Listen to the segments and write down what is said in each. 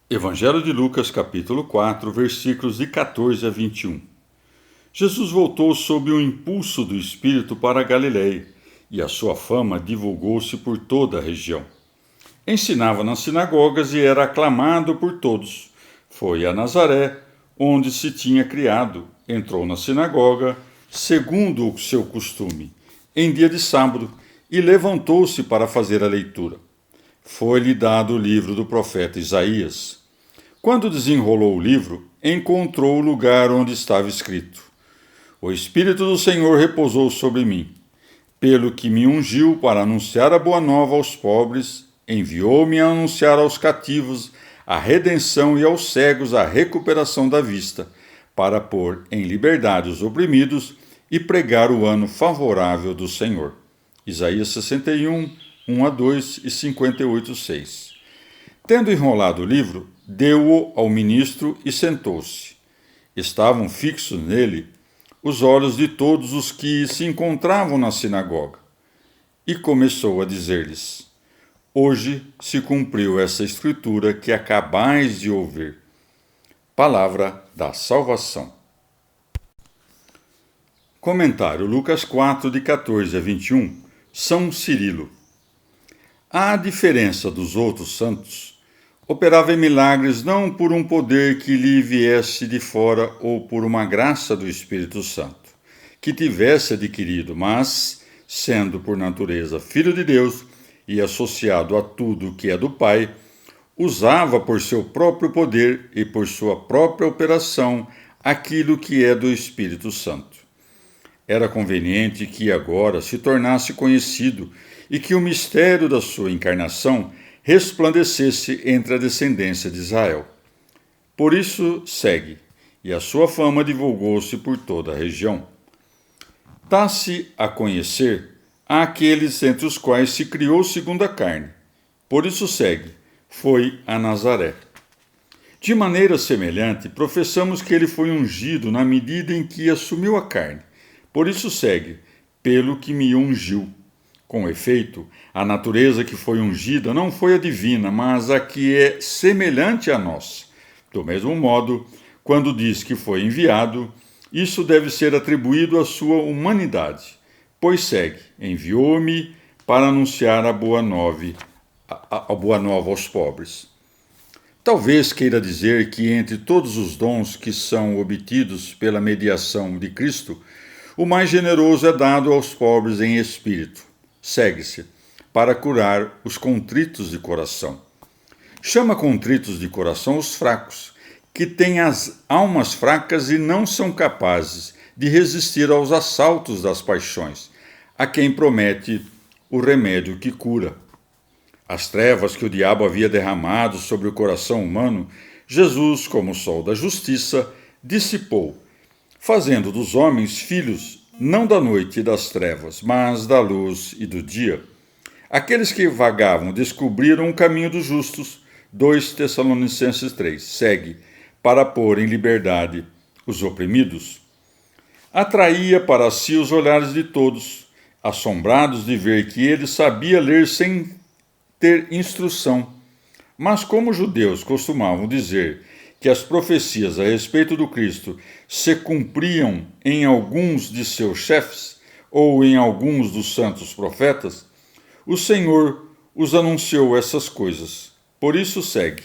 Evangelho de Lucas, capítulo 4, versículos de 14 a 21. Jesus voltou sob o impulso do Espírito para a Galiléia, e a sua fama divulgou-se por toda a região. Ensinava nas sinagogas e era aclamado por todos. Foi a Nazaré, onde se tinha criado. Entrou na sinagoga, segundo o seu costume, em dia de sábado, e levantou-se para fazer a leitura. Foi-lhe dado o livro do profeta Isaías. Quando desenrolou o livro, encontrou o lugar onde estava escrito: O Espírito do Senhor repousou sobre mim, pelo que me ungiu para anunciar a boa nova aos pobres, enviou-me a anunciar aos cativos a redenção e aos cegos a recuperação da vista, para pôr em liberdade os oprimidos e pregar o ano favorável do Senhor. Isaías 61, 1 a 2 e 58, 6. Tendo enrolado o livro, deu-o ao ministro e sentou-se. Estavam fixos nele os olhos de todos os que se encontravam na sinagoga. E começou a dizer-lhes: Hoje se cumpriu essa escritura que acabais de ouvir. Palavra da salvação. Comentário Lucas 4, de 14 a 21. São Cirilo. À diferença dos outros santos, operava em milagres não por um poder que lhe viesse de fora ou por uma graça do Espírito Santo, que tivesse adquirido, mas, sendo por natureza filho de Deus e associado a tudo que é do Pai, usava por seu próprio poder e por sua própria operação aquilo que é do Espírito Santo. Era conveniente que agora se tornasse conhecido e que o mistério da sua encarnação resplandecesse entre a descendência de Israel. Por isso segue, e a sua fama divulgou-se por toda a região. Dá-se a conhecer àqueles entre os quais se criou segundo a carne. Por isso segue, foi a Nazaré. De maneira semelhante, professamos que ele foi ungido na medida em que assumiu a carne. Por isso segue, pelo que me ungiu. Com efeito, a natureza que foi ungida não foi a divina, mas a que é semelhante a nós. Do mesmo modo, quando diz que foi enviado, isso deve ser atribuído à sua humanidade, pois segue, enviou-me para anunciar a boa nova aos pobres. Talvez queira dizer que entre todos os dons que são obtidos pela mediação de Cristo, o mais generoso é dado aos pobres em espírito. Segue-se, para curar os contritos de coração. Chama contritos de coração os fracos, que têm as almas fracas e não são capazes de resistir aos assaltos das paixões, a quem promete o remédio que cura. As trevas que o diabo havia derramado sobre o coração humano, Jesus, como sol da justiça, dissipou, fazendo dos homens filhos não da noite e das trevas, mas da luz e do dia. Aqueles que vagavam descobriram o caminho dos justos. 2 Tessalonicenses 3. Segue, para pôr em liberdade os oprimidos. Atraía para si os olhares de todos, assombrados de ver que ele sabia ler sem ter instrução. Mas como os judeus costumavam dizer que as profecias a respeito do Cristo se cumpriam em alguns de seus chefes ou em alguns dos santos profetas, o Senhor os anunciou essas coisas. Por isso segue.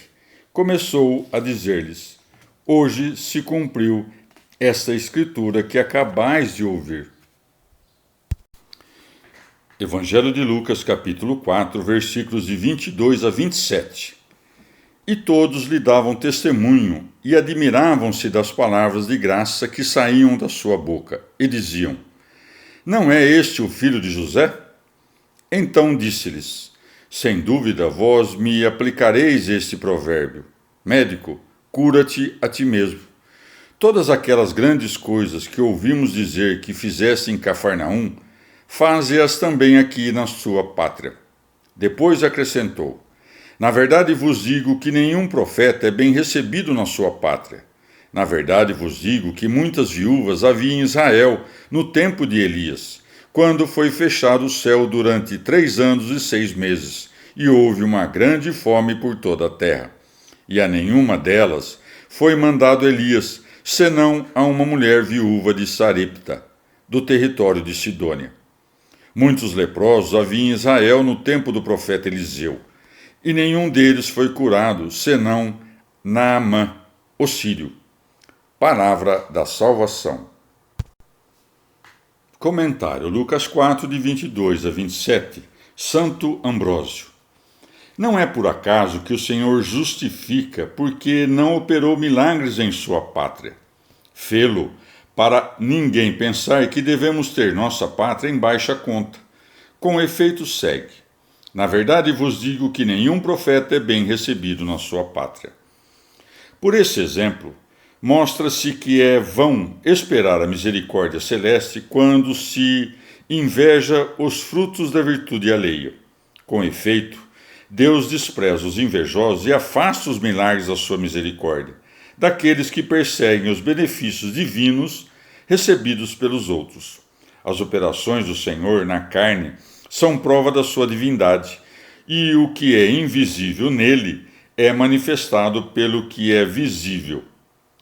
Começou a dizer-lhes: Hoje se cumpriu esta escritura que acabais de ouvir. Evangelho de Lucas, capítulo 4, versículos de 22 a 27. E todos lhe davam testemunho e admiravam-se das palavras de graça que saíam da sua boca, e diziam: Não é este o filho de José? Então disse-lhes: Sem dúvida vós me aplicareis este provérbio: Médico, cura-te a ti mesmo. Todas aquelas grandes coisas que ouvimos dizer que fizesse em Cafarnaum, faze-as também aqui na sua pátria. Depois acrescentou: Na verdade vos digo que nenhum profeta é bem recebido na sua pátria. Na verdade vos digo que muitas viúvas havia em Israel no tempo de Elias, quando foi fechado o céu durante 3 anos e 6 meses, e houve uma grande fome por toda a terra. e a nenhuma delas foi mandado Elias, senão a uma mulher viúva de Sarepta, do território de Sidônia. Muitos leprosos havia em Israel no tempo do profeta Eliseu, e nenhum deles foi curado, senão Naamã, o sírio. Palavra da salvação. Comentário, Lucas 4, de 22 a 27. Santo Ambrósio. Não é por acaso que o Senhor justifica porque não operou milagres em sua pátria. Fê-lo para ninguém pensar que devemos ter nossa pátria em baixa conta. Com efeito segue. Na verdade vos digo que nenhum profeta é bem recebido na sua pátria. Por esse exemplo, mostra-se que é vão esperar a misericórdia celeste quando se inveja os frutos da virtude alheia. Com efeito, Deus despreza os invejosos e afasta os milagres da sua misericórdia, daqueles que perseguem os benefícios divinos recebidos pelos outros. As operações do Senhor na carne são prova da sua divindade, e o que é invisível nele é manifestado pelo que é visível.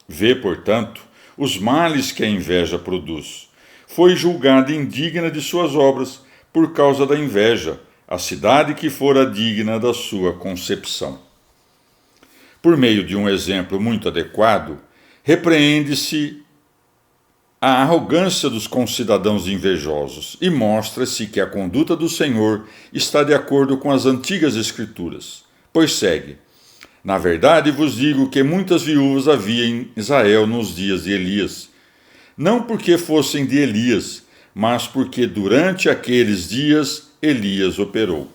Vê, portanto, os males que a inveja produz. Foi julgada indigna de suas obras por causa da inveja, a cidade que fora digna da sua concepção. Por meio de um exemplo muito adequado, repreende-se a arrogância dos concidadãos invejosos e mostra-se que a conduta do Senhor está de acordo com as antigas Escrituras. Pois segue. Na verdade vos digo que muitas viúvas havia em Israel nos dias de Elias, não porque fossem de Elias, mas porque durante aqueles dias Elias operou.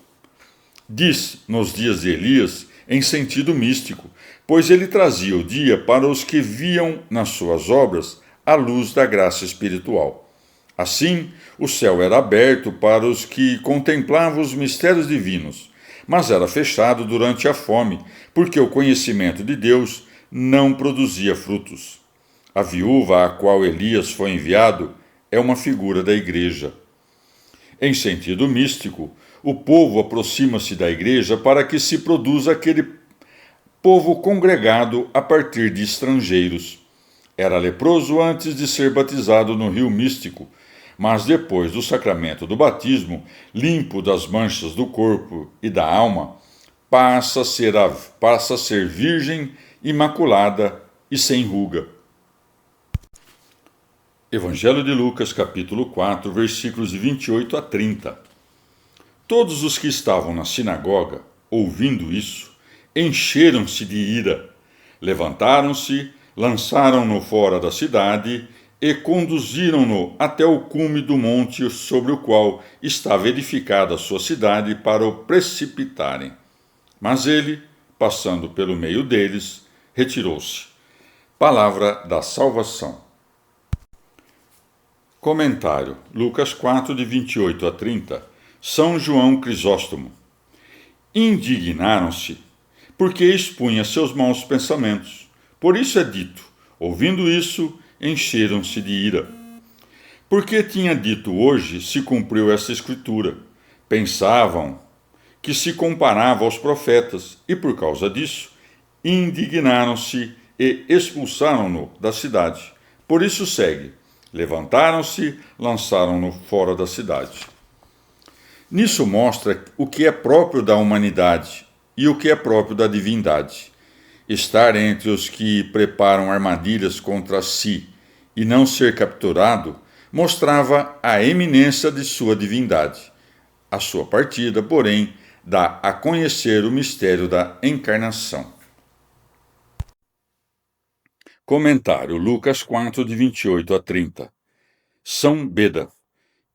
Diz nos dias de Elias em sentido místico, pois ele trazia o dia para os que viam nas suas obras a luz da graça espiritual. Assim, o céu era aberto para os que contemplavam os mistérios divinos, mas era fechado durante a fome, porque o conhecimento de Deus não produzia frutos. A viúva a qual Elias foi enviado é uma figura da igreja. Em sentido místico, o povo aproxima-se da igreja para que se produza aquele povo congregado a partir de estrangeiros. Era leproso antes de ser batizado no rio místico, mas depois do sacramento do batismo, limpo das manchas do corpo e da alma, passa a ser virgem, imaculada e sem ruga. Evangelho de Lucas, capítulo 4, versículos de 28 a 30. Todos os que estavam na sinagoga, ouvindo isso, encheram-se de ira. Levantaram-se, lançaram-no fora da cidade e conduziram-no até o cume do monte sobre o qual estava edificada a sua cidade para o precipitarem. Mas ele, passando pelo meio deles, retirou-se. Palavra da salvação. Comentário, Lucas 4, de 28 a 30. São João Crisóstomo. Indignaram-se, porque expunha seus maus pensamentos. Por isso é dito, ouvindo isso, encheram-se de ira. Porque tinha dito hoje se cumpriu essa escritura. Pensavam que se comparava aos profetas, e por causa disso, indignaram-se e expulsaram-no da cidade. Por isso segue. Levantaram-se, lançaram-no fora da cidade. Nisso mostra o que é próprio da humanidade e o que é próprio da divindade. Estar entre os que preparam armadilhas contra si e não ser capturado mostrava a eminência de sua divindade. A sua partida, porém, dá a conhecer o mistério da encarnação. Comentário, Lucas 4, de 28 a 30. São Beda.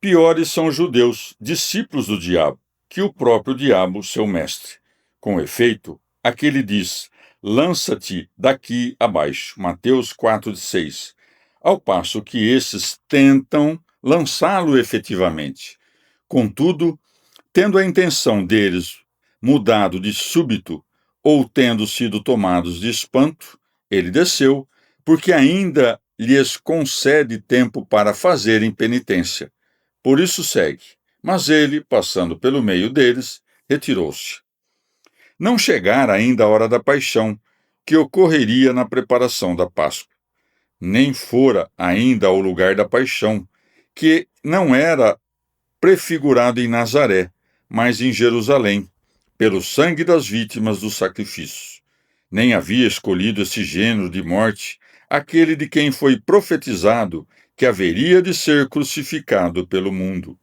Piores são os judeus, discípulos do diabo, que o próprio diabo, seu mestre. Com efeito, aquele diz, lança-te daqui abaixo, Mateus 4, de 6, ao passo que esses tentam lançá-lo efetivamente. Contudo, tendo a intenção deles mudado de súbito, ou tendo sido tomados de espanto, ele desceu, porque ainda lhes concede tempo para fazerem penitência. Por isso segue. Mas ele, passando pelo meio deles, retirou-se. Não chegara ainda a hora da paixão, que ocorreria na preparação da Páscoa. Nem fora ainda ao lugar da paixão, que não era prefigurado em Nazaré, mas em Jerusalém, pelo sangue das vítimas dos sacrifícios. Nem havia escolhido esse gênero de morte aquele de quem foi profetizado que haveria de ser crucificado pelo mundo.